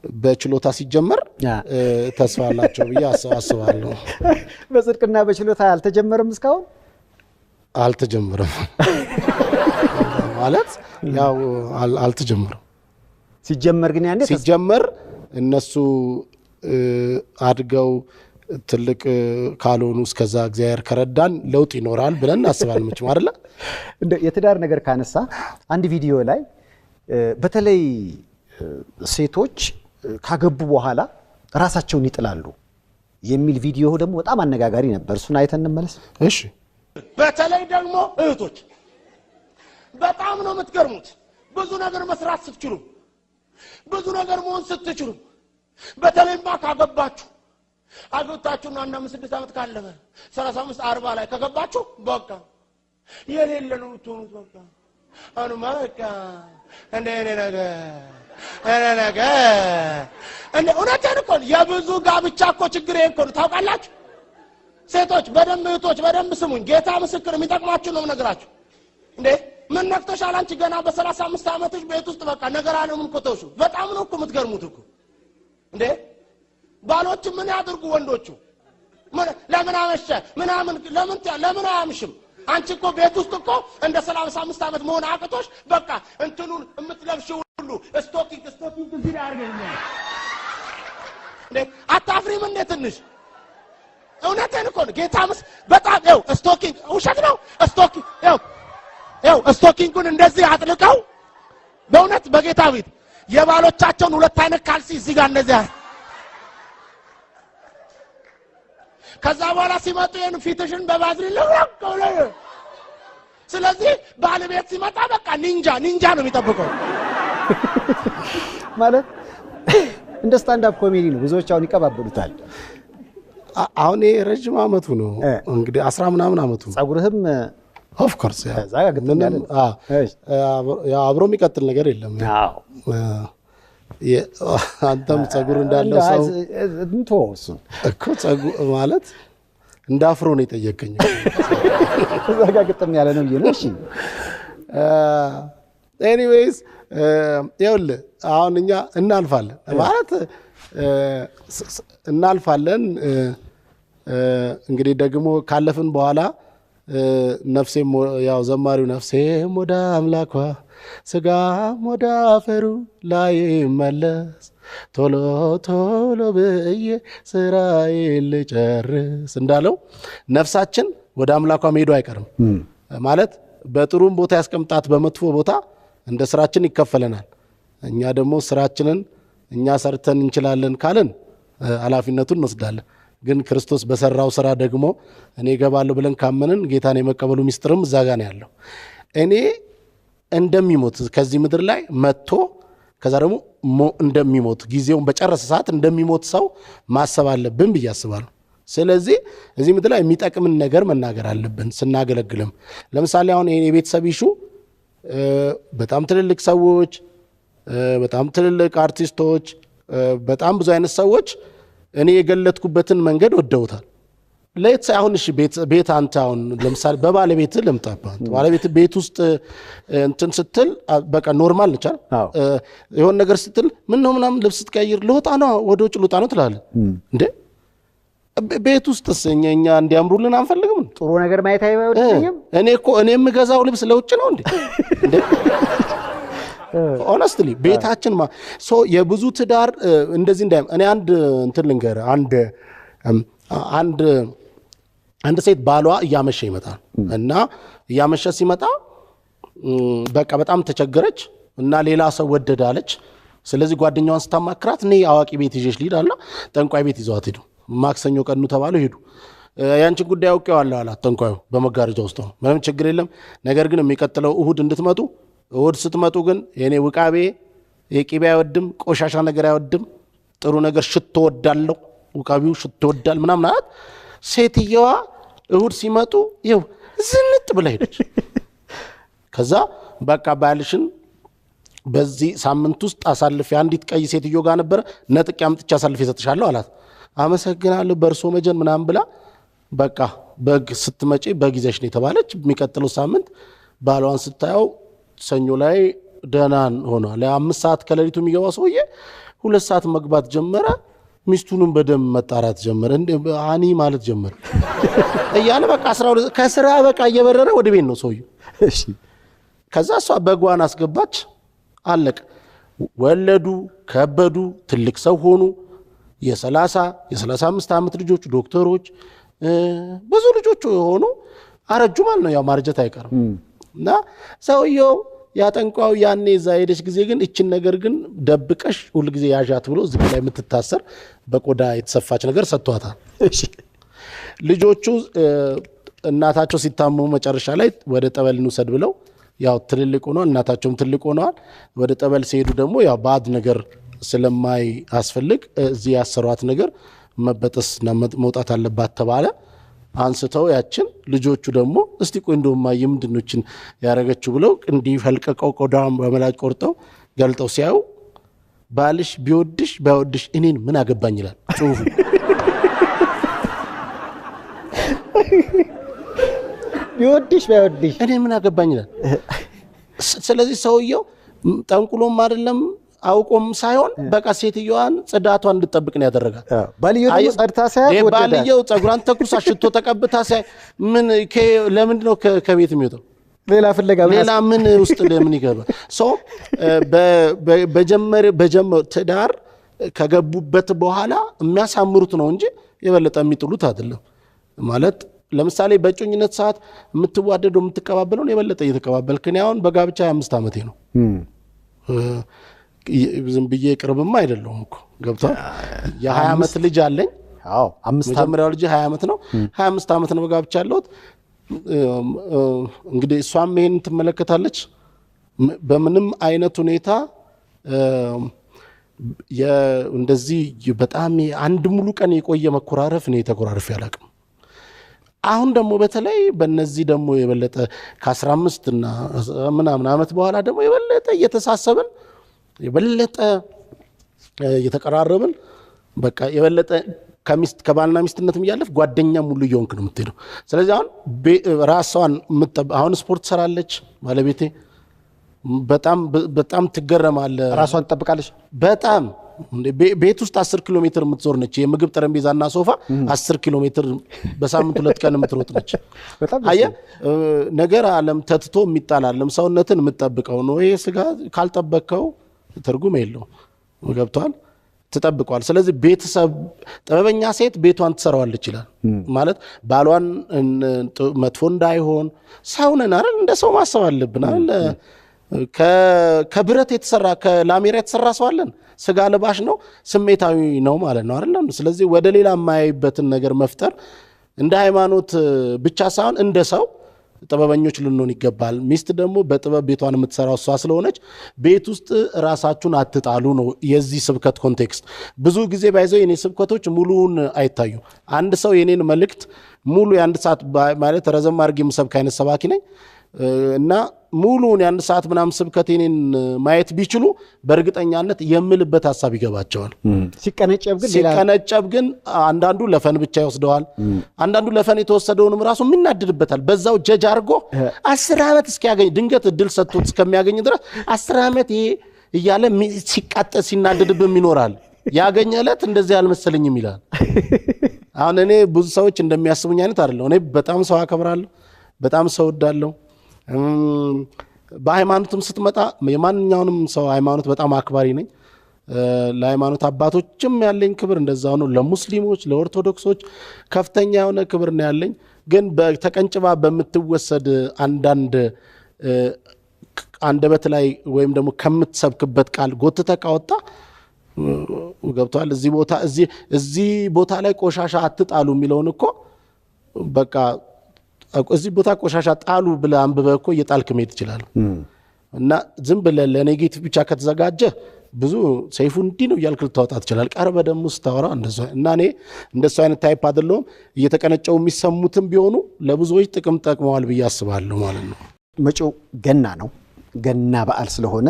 በችሎታ ሲጀመር ተስፋ አላቸው ብዬ አስባለሁ። በጽድቅና በችሎታ አልተጀመረም፣ እስካሁን አልተጀመረም ማለት ያው አልተጀመረም። ሲጀመር ግን ያንዴ ሲጀመር እነሱ አድገው ትልቅ ካልሆኑ እስከዛ እግዚአብሔር ከረዳን ለውጥ ይኖራል ብለን እናስባለን። ምንም አይደለ? እንደ የትዳር ነገር ካነሳ አንድ ቪዲዮ ላይ በተለይ ሴቶች ካገቡ በኋላ ራሳቸውን ይጥላሉ የሚል ቪዲዮ ደግሞ በጣም አነጋጋሪ ነበር። እሱን አይተን እንመለስ። እሺ። በተለይ ደግሞ እህቶች በጣም ነው የምትገርሙት። ብዙ ነገር መስራት ስትችሉ፣ ብዙ ነገር መሆን ስትችሉ፣ በተለይማ ካገባችሁ አግብታችሁና እና 6 ዓመት ካለፈ 35 40 ላይ ከገባችሁ በቃ የሌለ ነው የምትሆኑት። በቃ አሁንማ በቃ እንደ እኔ ነገር እውነቴን እኮ የብዙ ጋብቻ እኮ ችግር እኮ ነው። ታውቃላችሁ ሴቶች በደንብ እህቶች በደንብ ስሙኝ። ጌታ ምስክር የሚጠቅማችሁ ነው ነገራችሁ። እንዴ ምን ነክቶሻል አንቺ ገና በ35 ዓመትሽ ቤት ውስጥ በቃ ነገር አለ ምን ኮተውሽ? በጣም ነው እኮ የምትገርሙት እኮ። እንዴ ባሎች ምን ያድርጉ ወንዶቹ? ለምን አመሸ ምናምን ለምን አያምሽም? አንቺ እኮ ቤት ውስጥ እኮ እንደ 35 ዓመት መሆን አቅቶሽ በቃ እንትኑን የምትለብሽው ሁሉ ስቶኪንግ እዚህ ላይ አድርገኝ እንዴ አታፍሪም እንዴ ትንሽ? እውነቴን እኮ ነው ጌታ በጣም ይኸው ስቶኪንግ ውሸት ነው። ስቶኪንግ ይኸው ስቶኪንጉን እንደዚህ አጥልቀው በእውነት በጌታ ቤት የባሎቻቸውን 2 አይነት ካልሲ እዚህ ጋር እንደዚህ ከዛ በኋላ ሲመጡ የን ፊትሽን በባዝሊን ለወቀው ላይ ስለዚህ ባለቤት ሲመጣ በቃ ኒንጃ ነው የሚጠብቀው ማለት እንደ ስታንድ አፕ ኮሜዲ ነው። ብዙዎች አሁን ይቀባበሉታል። አሁን ረጅም አመቱ ነው እንግዲህ 10 ምናምን አመቱ። ጸጉርህም ኦፍ ኮርስ ዛጋ ግጥም ያው አብሮ የሚቀጥል ነገር የለም። አዎ አንተም ጸጉር እንዳለው ሰው እንትወስ እኮ ጸጉር ማለት እንዳፍሮ ነው የጠየቀኝ። ዛጋ ግጥም ያለ ነው ይሄ። እሺ ኤኒዌይስ ይኸውልህ አሁን እኛ እናልፋለን ማለት እናልፋለን። እንግዲህ ደግሞ ካለፍን በኋላ ነፍሴም ያው ዘማሪው ነፍሴም ወደ አምላኳ ስጋም ወደ አፈሩ ላይ መለስ ቶሎ ቶሎ ብዬ ስራዬን ልጨርስ እንዳለው ነፍሳችን ወደ አምላኳ መሄዱ አይቀርም። ማለት በጥሩም ቦታ ያስቀምጣት በመጥፎ ቦታ እንደ ስራችን ይከፈለናል። እኛ ደግሞ ስራችንን እኛ ሰርተን እንችላለን ካልን ኃላፊነቱን እንወስዳለን። ግን ክርስቶስ በሰራው ስራ ደግሞ እኔ እገባለሁ ብለን ካመንን ጌታን የመቀበሉ ሚስጥርም እዛ ጋር ነው ያለው። እኔ እንደሚሞት ከዚህ ምድር ላይ መጥቶ ከዛ ደግሞ እንደሚሞት ጊዜውን በጨረሰ ሰዓት እንደሚሞት ሰው ማሰብ አለብን ብዬ አስባለሁ። ስለዚህ እዚህ ምድር ላይ የሚጠቅምን ነገር መናገር አለብን ስናገለግልም። ለምሳሌ አሁን የቤተሰብ ኢሹ በጣም ትልልቅ ሰዎች፣ በጣም ትልልቅ አርቲስቶች፣ በጣም ብዙ አይነት ሰዎች እኔ የገለጥኩበትን መንገድ ወደውታል። ለየት ሳይሆን እሺ ቤት አንተ አሁን ለምሳሌ በባለቤት ለምጣባ ባለቤት ቤት ውስጥ እንትን ስትል በቃ ኖርማል ነች አይደል? የሆነ ነገር ስትል ምን ነው ምናምን ልብስ ስትቀይር ልወጣ ነው ወደ ውጭ ልወጣ ነው ትላለህ እንዴ? ቤት ውስጥስ እኛ እንዲያምሩልን አንፈልግም? ጥሩ ነገር ማየት አይወድኝም? እኔ የምገዛው ልብስ ለውጭ ነው እንዴ? ሆነስትሊ ቤታችን የብዙ ትዳር እንደዚህ እንዳይም እኔ አንድ እንትን ልንገር አንድ ሴት ባሏ እያመሸ ይመጣል እና እያመሸ ሲመጣ በቃ በጣም ተቸገረች እና ሌላ ሰው ወደዳለች። ስለዚህ ጓደኛዋን ስታማክራት እኔ አዋቂ ቤት ይዤሽ ልሂድ አላ ጠንቋይ ቤት ይዘዋት ሄዱ። ማክሰኞ ቀኑ ተባለው ሄዱ። ያንቺን ጉዳይ አውቄዋለሁ አላት ጠንቋዩ በመጋረጃ ውስጥ ነው። ምንም ችግር የለም፣ ነገር ግን የሚቀጥለው እሁድ እንድትመጡ፣ እሁድ ስትመጡ ግን የኔ ውቃቤ የቂቤ አይወድም፣ ቆሻሻ ነገር አይወድም፣ ጥሩ ነገር ሽቶ ወዳለው ውቃቢው ሽቶ ወዳል ምናምን አላት። ሴትየዋ እሁድ ሲመጡ ይው ዝንጥ ብላ ሄደች። ከዛ በቃ ባልሽን በዚህ ሳምንት ውስጥ አሳልፌ አንዲት ቀይ ሴትዮ ጋር ነበር ነጥቄ አምጥቼ አሳልፌ ሰጥሻለሁ አላት። አመሰግናለሁ በእርሶ መጀን ምናምን ብላ በቃ በግ ስትመጪ በጊዜሽ ነው የተባለች። የሚቀጥለው ሳምንት ባሏን ስታየው ሰኞ ላይ ደህናን ሆኗል። ለ5 ሰዓት ከሌሊቱ የሚገባው ሰውዬ 2 ሰዓት መግባት ጀመረ። ሚስቱንም በደም መጣራት ጀመረ። አኒ ማለት ጀመረ እያለ በቃ 12 ከስራ በቃ እየበረረ ወደ ቤት ነው ሰውዬው። እሺ ከዛ እሷ በጓን አስገባች። አለቀ። ወለዱ፣ ከበዱ፣ ትልቅ ሰው ሆኑ። የ35 ዓመት ልጆች ዶክተሮች፣ ብዙ ልጆች ሆኑ። አረጁ ማለት ነው። ያው ማርጀት አይቀርም። እና ሰውየው ያጠንቋው ያኔ እዛ ሄደች ጊዜ ግን እችን ነገር ግን ደብቀሽ ሁሉ ጊዜ ያዣት ብሎ እዚህ ላይ የምትታሰር በቆዳ የተሰፋች ነገር ሰጥቷታል። ልጆቹ እናታቸው ሲታመሙ መጨረሻ ላይ ወደ ጠበል እንውሰድ ብለው ያው ትልልቅ ሆነው እናታቸውም ትልቅ ሆነዋል። ወደ ጠበል ሲሄዱ ደግሞ ያው ባድ ነገር ስለማይ አስፈልግ እዚህ ያሰሯት ነገር መበጠስና መውጣት አለባት ተባለ። አንስተው ያችን ልጆቹ ደግሞ እስቲ ቆይ እንደውማ የምንድነችን ያረጋችሁ ብለው እንዲህ ፈልቀቀው ቆዳም በመላጭ ቆርጠው ገልጠው ሲያዩ ባልሽ ቢወድሽ ባይወድሽ እኔን ምን አገባኝ ይላል ጽሁፉ። ቢወድሽ ባይወድሽ እኔ ምን አገባኝ ይላል። ስለዚህ ሰውየው ጠንቁሎም አይደለም አውቆም ሳይሆን በቃ ሴትዮዋን ጽዳቷን እንድትጠብቅ ነው ያደረጋት። ባልየው ደግሞ ጸድታ ሳይሆን ወደዳ ባልየው ጸጉራን ተኩሳ ሽቶ ተቀብታ ሳይ ምን ለምንድን ነው ከቤት የሚወጣው? ሌላ ፍለጋ ሌላ ምን ውስጥ ለምን ይገባል? በጀመር ትዳር ከገቡበት በኋላ የሚያሳምሩት ነው እንጂ የበለጠ የሚጥሉት አይደለም። ማለት ለምሳሌ በእጮኝነት ሰዓት የምትዋደደው የምትቀባበለው የበለጠ እየተቀባበልክ ነው። አሁን በጋብቻ 25 ዓመቴ ነው። ዝም ብዬ ቅርብማ አይደለሁም እኮ ገብቷል። የ20 ዓመት ልጅ አለኝ። አዎ መጀመሪያው ልጅ 20 ዓመት ነው። 25 ዓመት ነው በጋብቻ ያለሁት። እንግዲህ እሷም ይሄን ትመለከታለች። በምንም አይነት ሁኔታ እንደዚህ በጣም አንድ ሙሉ ቀን የቆየ መኮራረፍ ነው የተኮራረፍ ያላቅም። አሁን ደግሞ በተለይ በእነዚህ ደግሞ የበለጠ ከ15 እና ምናምን ዓመት በኋላ ደግሞ የበለጠ እየተሳሰብን የበለጠ እየተቀራረብን በቃ የበለጠ ከባልና ሚስትነትም እያለፍ ጓደኛም ሁሉ እየሆንክ ነው የምትሄደው። ስለዚህ አሁን ራሷን አሁን ስፖርት ሰራለች ባለቤቴ። በጣም ትገረማለህ። ራሷን ትጠብቃለች በጣም ቤት ውስጥ 10 ኪሎ ሜትር የምትዞር ነች። የምግብ ጠረጴዛና ሶፋ 10 ኪሎ ሜትር በሳምንት 2 ቀን የምትሮጥ ነች። አየህ ነገር ዓለም ተትቶ የሚጣላለም ሰውነትን የምትጠብቀው ነው። ይሄ ስጋ ካልጠበቅከው ትርጉም የለውም። ገብቷል? ትጠብቀዋል። ስለዚህ ቤተሰብ ጥበበኛ ሴት ቤቷን ትሰራዋለች ይላል። ማለት ባሏን መጥፎ እንዳይሆን ሰው ነን አይደል? እንደ ሰው ማሰብ አለብን አይደል? ከብረት የተሰራ ከላሜራ የተሰራ ሰው አለን? ስጋ ለባሽ ነው፣ ስሜታዊ ነው ማለት ነው አይደለም? ስለዚህ ወደ ሌላ የማያይበትን ነገር መፍጠር እንደ ሃይማኖት ብቻ ሳይሆን እንደ ሰው ጥበበኞች ልንሆን ይገባል። ሚስት ደግሞ በጥበብ ቤቷን የምትሰራው እሷ ስለሆነች ቤት ውስጥ ራሳችሁን አትጣሉ ነው የዚህ ስብከት ኮንቴክስት። ብዙ ጊዜ ባይዘው የኔ ስብከቶች ሙሉውን አይታዩ። አንድ ሰው የኔን መልእክት ሙሉ የአንድ ሰዓት ማለት ረዘም አድርጌ የምሰብክ አይነት ሰባኪ ነኝ እና ሙሉውን የአንድ ሰዓት ምናምን ስብከት የኔን ማየት ቢችሉ በእርግጠኛነት የምልበት ሀሳብ ይገባቸዋል። ሲቀነጨብ ግን አንዳንዱ ለፈን ብቻ ይወስደዋል። አንዳንዱ ለፈን የተወሰደውንም ራሱ የሚናድድበታል። በዛው ጀጅ አድርጎ 10 ዓመት እስኪያገኝ ድንገት እድል ሰጥቶት እስከሚያገኝ ድረስ 10 ዓመት ይሄ እያለ ሲቃጠል ሲናድድብም ይኖራል። ያገኘ ዕለት እንደዚህ አልመሰለኝም ይላል። አሁን እኔ ብዙ ሰዎች እንደሚያስቡኝ አይነት አይደለም። እኔ በጣም ሰው አከብራለሁ፣ በጣም ሰው ወዳለሁ። በሃይማኖትም ስትመጣ የማንኛውንም ሰው ሃይማኖት በጣም አክባሪ ነኝ። ለሃይማኖት አባቶችም ያለኝ ክብር እንደዛው ነው። ለሙስሊሞች ለኦርቶዶክሶች ከፍተኛ የሆነ ክብር ነው ያለኝ። ግን በተቀንጭባ በምትወሰድ አንዳንድ አንደበት ላይ ወይም ደግሞ ከምትሰብክበት ቃል ጎትተ ካወጣ ገብቷል። እዚህ ቦታ ላይ ቆሻሻ አትጣሉ የሚለውን እኮ በቃ እዚህ ቦታ ቆሻሻ ጣሉ ብለህ አንብበህ እኮ እየጣልክ መሄድ ይችላል። እና ዝም ብለህ ለኔጌቲቭ ብቻ ከተዘጋጀ ብዙ ሰይፉ እንዲህ ነው እያልክ ልታወጣ ትችላል። ቀርበህ ደግሞ ስታወራ እንደዚያ እና እኔ እንደሱ አይነት ታይፕ አይደለሁም። እየተቀነጨው የሚሰሙትም ቢሆኑ ለብዙዎች ጥቅም ጠቅመዋል ብዬ አስባለሁ ማለት ነው። መጪው ገና ነው። ገና በዓል ስለሆነ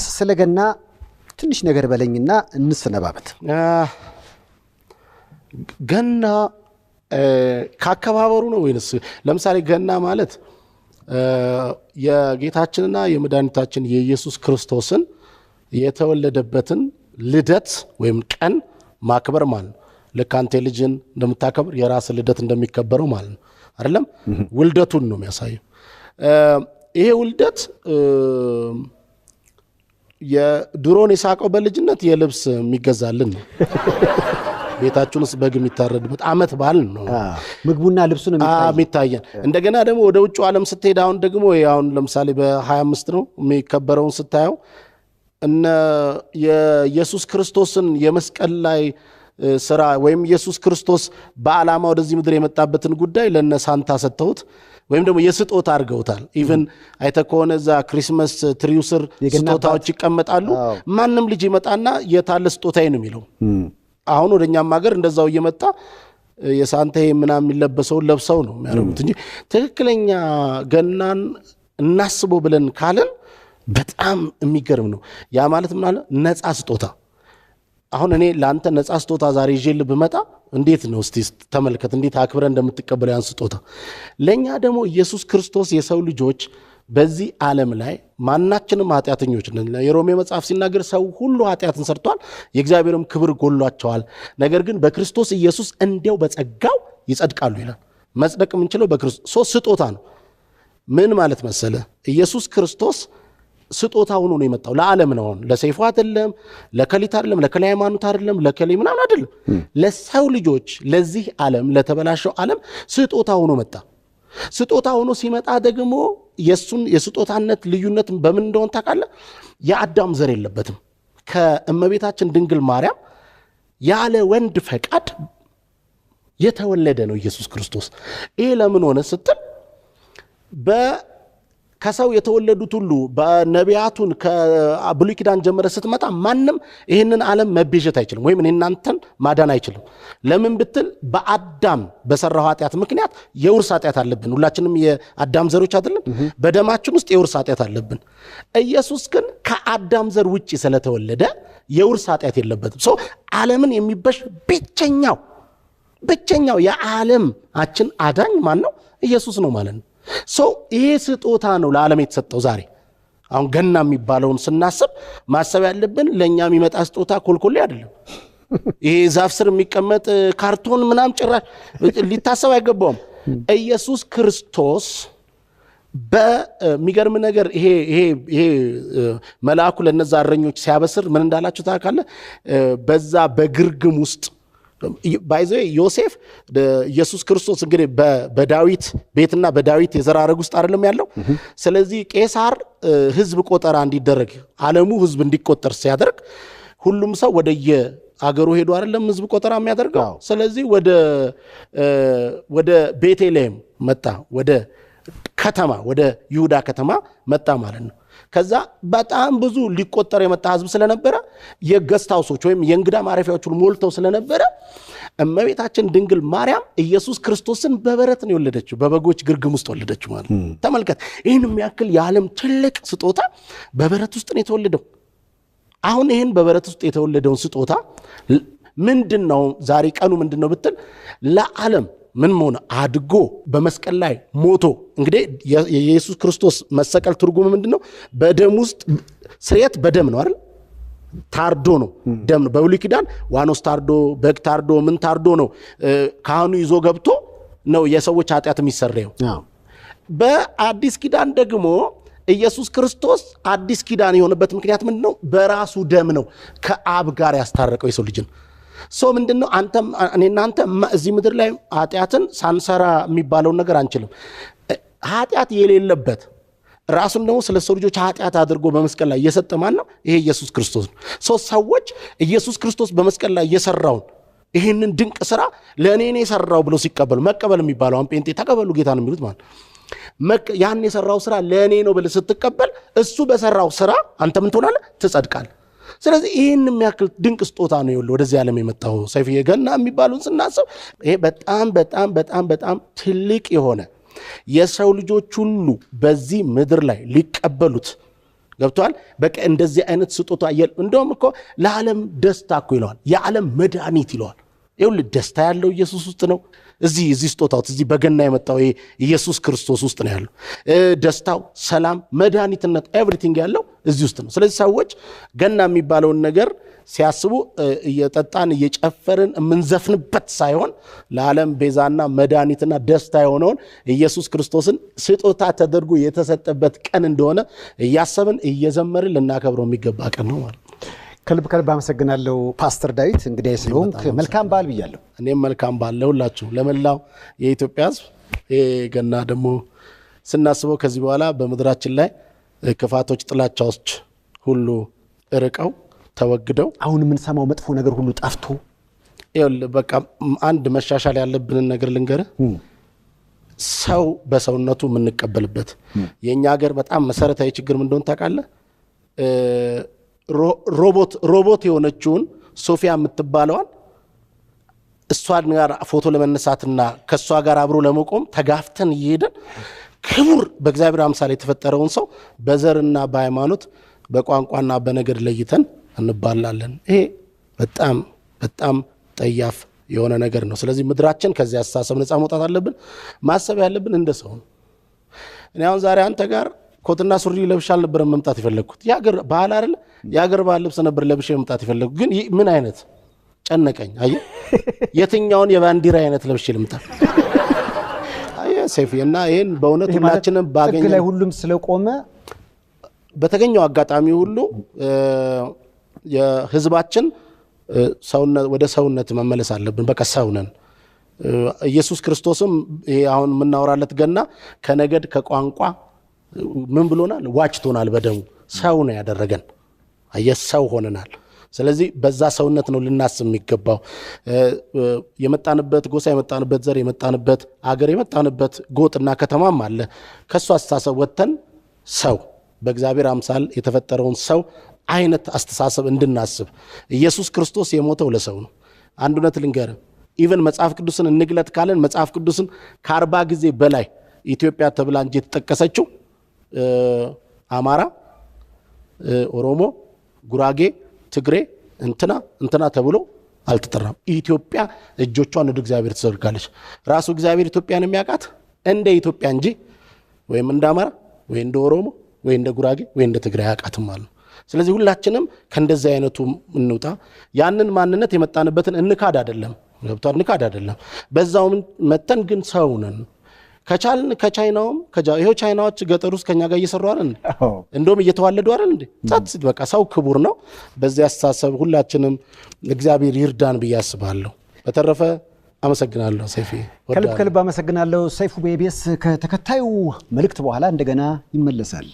ስለ ገና ትንሽ ነገር በለኝና እንሰነባበት። ገና ከአከባበሩ ነው ወይንስ? ለምሳሌ ገና ማለት የጌታችንና የመድኃኒታችን የኢየሱስ ክርስቶስን የተወለደበትን ልደት ወይም ቀን ማክበር ማለት ነው። ልክ አንተ ልጅን እንደምታከብር የራስ ልደት እንደሚከበረው ማለት ነው አይደለም? ውልደቱን ነው የሚያሳየው። ይሄ ውልደት የድሮን የሳቀው በልጅነት የልብስ የሚገዛልን ነው። ቤታችን ውስጥ በግ የሚታረድበት ዓመት በዓል ነው። ምግቡና ልብሱ ነው የሚታየን። እንደገና ደግሞ ወደ ውጭ ዓለም ስትሄድ አሁን ደግሞ አሁን ለምሳሌ በ25 ነው የሚከበረውን ስታየው እነ የኢየሱስ ክርስቶስን የመስቀል ላይ ስራ ወይም ኢየሱስ ክርስቶስ በዓላማ ወደዚህ ምድር የመጣበትን ጉዳይ ለነ ሳንታ ሰጥተውት ወይም ደግሞ የስጦታ አድርገውታል። ኢቭን አይተህ ከሆነ እዛ ክሪስማስ ትሪው ስር ስጦታዎች ይቀመጣሉ። ማንም ልጅ ይመጣና የታለ ስጦታዬ ነው የሚለው። አሁን ወደኛም ሀገር እንደዛው እየመጣ የሳንታዬ ምናምን የሚለበሰውን ለብሰው ነው የሚያደርጉት እንጂ ትክክለኛ ገናን እናስበው ብለን ካለን በጣም የሚገርም ነው። ያ ማለት ምን አለ? ነፃ ስጦታ። አሁን እኔ ለአንተ ነፃ ስጦታ ዛሬ ይዤልህ ብመጣ እንዴት ነው እስቲ ተመልከት፣ እንዴት አክብረን እንደምትቀበለው ያን ስጦታ። ለእኛ ደግሞ ኢየሱስ ክርስቶስ የሰው ልጆች በዚህ ዓለም ላይ ማናችንም ኃጢአተኞች ነን። የሮሜ መጽሐፍ ሲናገር ሰው ሁሉ ኃጢአትን ሰርቷል፣ የእግዚአብሔርም ክብር ጎሏቸዋል፣ ነገር ግን በክርስቶስ ኢየሱስ እንዲያው በጸጋው ይጸድቃሉ ይላል። መጽደቅ የምንችለው በክርስቶስ ስጦታ ነው። ምን ማለት መሰለ? ኢየሱስ ክርስቶስ ስጦታ ሆኖ ነው የመጣው። ለዓለም ነው። ለሰይፉ አይደለም፣ ለከሊት አይደለም፣ ለከሊ ሃይማኖት አይደለም፣ ለከሊ ምናምን አይደለም። ለሰው ልጆች ለዚህ ዓለም ለተበላሸው ዓለም ስጦታ ሆኖ መጣ። ስጦታ ሆኖ ሲመጣ ደግሞ የሱን የስጦታነት ልዩነት በምን እንደሆነ ታውቃለህ? የአዳም ዘር የለበትም። ከእመቤታችን ድንግል ማርያም ያለ ወንድ ፈቃድ የተወለደ ነው ኢየሱስ ክርስቶስ። ይሄ ለምን ሆነ ስትል ከሰው የተወለዱት ሁሉ በነቢያቱን ከብሉይ ኪዳን ጀምረ ስትመጣ ማንም ይህንን ዓለም መቤዠት አይችልም፣ ወይም እናንተን ማዳን አይችልም። ለምን ብትል በአዳም በሰራው ኃጢአት ምክንያት የውርስ ኃጢአት አለብን። ሁላችንም የአዳም ዘሮች አይደለም? በደማችን ውስጥ የውርስ ኃጢአት አለብን። ኢየሱስ ግን ከአዳም ዘር ውጪ ስለተወለደ የውርስ ኃጢአት የለበትም። ሶ ዓለምን የሚበሽ ብቸኛው የዓለማችን አዳኝ ማን ነው? ኢየሱስ ነው ማለት ነው። ይሄ ስጦታ ነው ለዓለም የተሰጠው። ዛሬ አሁን ገና የሚባለውን ስናስብ ማሰብ ያለብን ለእኛ የሚመጣ ስጦታ ኮልኮሌ አይደለም። ይሄ ዛፍ ስር የሚቀመጥ ካርቶን ምናም ጭራሽ ሊታሰብ አይገባውም። ኢየሱስ ክርስቶስ በሚገርም ነገር ይሄ መልአኩ ለነዛ እረኞች ሲያበስር ምን እንዳላችሁ ታውቃለህ? በዛ በግርግም ውስጥ ባይዘ ዮሴፍ ኢየሱስ ክርስቶስ እንግዲህ በዳዊት ቤትና በዳዊት የዘር ሐረግ ውስጥ አይደለም ያለው። ስለዚህ ቄሳር ህዝብ ቆጠራ እንዲደረግ ዓለሙ ህዝብ እንዲቆጠር ሲያደርግ ሁሉም ሰው ወደየ አገሩ ሄዶ አይደለም ህዝብ ቆጠራ የሚያደርገው። ስለዚህ ወደ ቤተልሔም መጣ፣ ወደ ከተማ ወደ ይሁዳ ከተማ መጣ ማለት ነው። ከዛ በጣም ብዙ ሊቆጠር የመጣ ህዝብ ስለነበረ የገስት ሃውሶች ወይም የእንግዳ ማረፊያዎች ሞልተው ስለነበረ እመቤታችን ድንግል ማርያም ኢየሱስ ክርስቶስን በበረት ነው የወለደችው፣ በበጎች ግርግም ውስጥ ወለደችው ማለት ነው። ተመልከት፣ ይህን የሚያክል የዓለም ትልቅ ስጦታ በበረት ውስጥ ነው የተወለደው። አሁን ይህን በበረት ውስጥ የተወለደውን ስጦታ ምንድነው ዛሬ ቀኑ ምንድነው ብትል ለዓለም ምን ሆነ አድጎ በመስቀል ላይ ሞቶ እንግዲህ የኢየሱስ ክርስቶስ መሰቀል ትርጉሙ ምንድነው? በደም ውስጥ ስርየት በደም ነው አይደል? ታርዶ ነው፣ ደም ነው። በብሉይ ኪዳን ዋኖስ ታርዶ፣ በግ ታርዶ፣ ምን ታርዶ ነው ካህኑ ይዞ ገብቶ ነው የሰዎች ኃጢአት የሚሰረየው። በአዲስ ኪዳን ደግሞ ኢየሱስ ክርስቶስ አዲስ ኪዳን የሆነበት ምክንያት ምንድነው? በራሱ ደም ነው ከአብ ጋር ያስታረቀው የሰው ልጅን። ሰው ምንድነው? አንተም እኔና አንተ እዚህ ምድር ላይ ኃጢአትን ሳንሰራ የሚባለውን ነገር አንችልም። ኃጢአት የሌለበት ራሱን ደግሞ ስለ ሰው ልጆች ኃጢአት አድርጎ በመስቀል ላይ እየሰጠ ማን ነው? ይሄ ኢየሱስ ክርስቶስ ነው። ሰዎች ኢየሱስ ክርስቶስ በመስቀል ላይ እየሰራውን ይህንን ድንቅ ስራ ለእኔ ነው የሰራው ብሎ ሲቀበሉ፣ መቀበል የሚባለው አሁን ጴንጤ ተቀበሉ ጌታ ነው የሚሉት ማለት ያን የሰራው ስራ ለእኔ ነው ብለህ ስትቀበል እሱ በሰራው ስራ አንተ ምን ትሆናለህ? ትጸድቃለህ። ስለዚህ ይህን የሚያክል ድንቅ ስጦታ ነው ይኸውልህ ወደዚህ ዓለም የመጣው። ሰይፍዬ ገና የሚባሉን ስናስብ ይሄ በጣም በጣም በጣም በጣም ትልቅ የሆነ የሰው ልጆች ሁሉ በዚህ ምድር ላይ ሊቀበሉት ገብቷል። በቃ እንደዚህ አይነት ስጦታ እንደውም እኮ ለዓለም ደስታ እኮ ይለዋል፣ የዓለም መድኃኒት ይለዋል። ይኸውልህ ደስታ ያለው ኢየሱስ ውስጥ ነው። እዚህ ስጦታው እዚህ በገና የመጣው ኢየሱስ ክርስቶስ ውስጥ ነው ያለው። ደስታው፣ ሰላም፣ መድኃኒትነት ኤቭሪቲንግ ያለው እዚህ ውስጥ ነው። ስለዚህ ሰዎች ገና የሚባለውን ነገር ሲያስቡ እየጠጣን እየጨፈርን የምንዘፍንበት ሳይሆን ለዓለም ቤዛና መድኃኒትና ደስታ የሆነውን ኢየሱስ ክርስቶስን ስጦታ ተደርጎ የተሰጠበት ቀን እንደሆነ እያሰብን እየዘመርን ልናከብረው የሚገባ ቀን ነው ማለት ነው። ከልብ አመሰግናለሁ ፓስተር ዳዊት። እንግዲህ ስለሆንክ መልካም በዓል ብያለሁ። እኔም መልካም በዓል ለሁላችሁ ለመላው የኢትዮጵያ ሕዝብ። ገና ደግሞ ስናስበው ከዚህ በኋላ በምድራችን ላይ ክፋቶች፣ ጥላቻዎች ሁሉ ርቀው ተወግደው አሁን የምንሰማው መጥፎ ነገር ሁሉ ጠፍቶ ይኸውልህ በቃ አንድ መሻሻል ያለብንን ነገር ልንገርህ። ሰው በሰውነቱ የምንቀበልበት የእኛ ሀገር በጣም መሰረታዊ ችግር ምን እንደሆነ ታውቃለህ? ሮቦት የሆነችውን ሶፊያ የምትባለዋን እሷን ጋር ፎቶ ለመነሳትና ከሷ ጋር አብሮ ለመቆም ተጋፍተን እየሄደን ክቡር በእግዚአብሔር አምሳል የተፈጠረውን ሰው በዘርና በሃይማኖት በቋንቋና በነገድ ለይተን እንባላለን። ይሄ በጣም በጣም ጠያፍ የሆነ ነገር ነው። ስለዚህ ምድራችን ከዚህ አስተሳሰብ ነፃ መውጣት አለብን። ማሰብ ያለብን እንደ ሰው ነው። እኔ አሁን ዛሬ አንተ ጋር ኮትና ሱሪ ለብሼ አልነበረም መምጣት የፈለግኩት። የሀገር ባህል አይደለ? የሀገር ባህል ልብስ ነበር ለብሼ መምጣት የፈለግኩት። ግን ምን አይነት ጨነቀኝ። አየህ የትኛውን የባንዲራ አይነት ለብሼ ልምጣ? አየህ ሰይፍ እና ይሄን በእውነት ሁላችንም ባገኘ ላይ ሁሉም ስለቆመ በተገኘው አጋጣሚ ሁሉ የህዝባችን ሰውነት ወደ ሰውነት መመለስ አለብን። በቃ ሰው ነን። ኢየሱስ ክርስቶስም ይሄ አሁን የምናወራለት ገና ከነገድ ከቋንቋ ምን ብሎናል? ዋጅቶናል። በደሙ ሰው ነው ያደረገን። አየህ ሰው ሆነናል። ስለዚህ በዛ ሰውነት ነው ልናስብ የሚገባው። የመጣንበት ጎሳ፣ የመጣንበት ዘር፣ የመጣንበት አገር፣ የመጣንበት ጎጥና ከተማም አለ። ከሱ አስተሳሰብ ወጥተን ሰው በእግዚአብሔር አምሳል የተፈጠረውን ሰው አይነት አስተሳሰብ እንድናስብ ኢየሱስ ክርስቶስ የሞተው ለሰው ነው። አንድ እውነት ልንገርህ፣ ኢቨን መጽሐፍ ቅዱስን እንግለጥ ካለን መጽሐፍ ቅዱስን ከ40 ጊዜ በላይ ኢትዮጵያ ተብላ እንጂ የተጠቀሰችው አማራ፣ ኦሮሞ፣ ጉራጌ፣ ትግሬ እንትና ተብሎ አልተጠራም። ኢትዮጵያ እጆቿን ወደ እግዚአብሔር ትዘርጋለች። ራሱ እግዚአብሔር ኢትዮጵያን የሚያውቃት እንደ ኢትዮጵያ እንጂ ወይም እንደ አማራ ወይ እንደ ኦሮሞ ወይ እንደ ጉራጌ ወይ እንደ ትግሬ አያውቃትም ማለት ነው። ስለዚህ ሁላችንም ከእንደዚህ አይነቱ እንውጣ። ያንን ማንነት የመጣንበትን እንካድ አይደለም፣ ገብቷል? እንካድ አይደለም። በዛው መተን ግን ሰው ነን። ከቻልን ከቻይናውም ይሄው ቻይናዎች ገጠር ውስጥ ከኛ ጋር እየሰሩ አይደል? እንደውም እየተዋለዱ አይደል እንዴ? ጻት በቃ ሰው ክቡር ነው። በዚህ አስተሳሰብ ሁላችንም እግዚአብሔር ይርዳን ብዬ አስባለሁ። በተረፈ አመሰግናለሁ ሰይፉ። ከልብ አመሰግናለሁ ሰይፉ። በኢቢኤስ ከተከታዩ መልእክት በኋላ እንደገና ይመለሳል።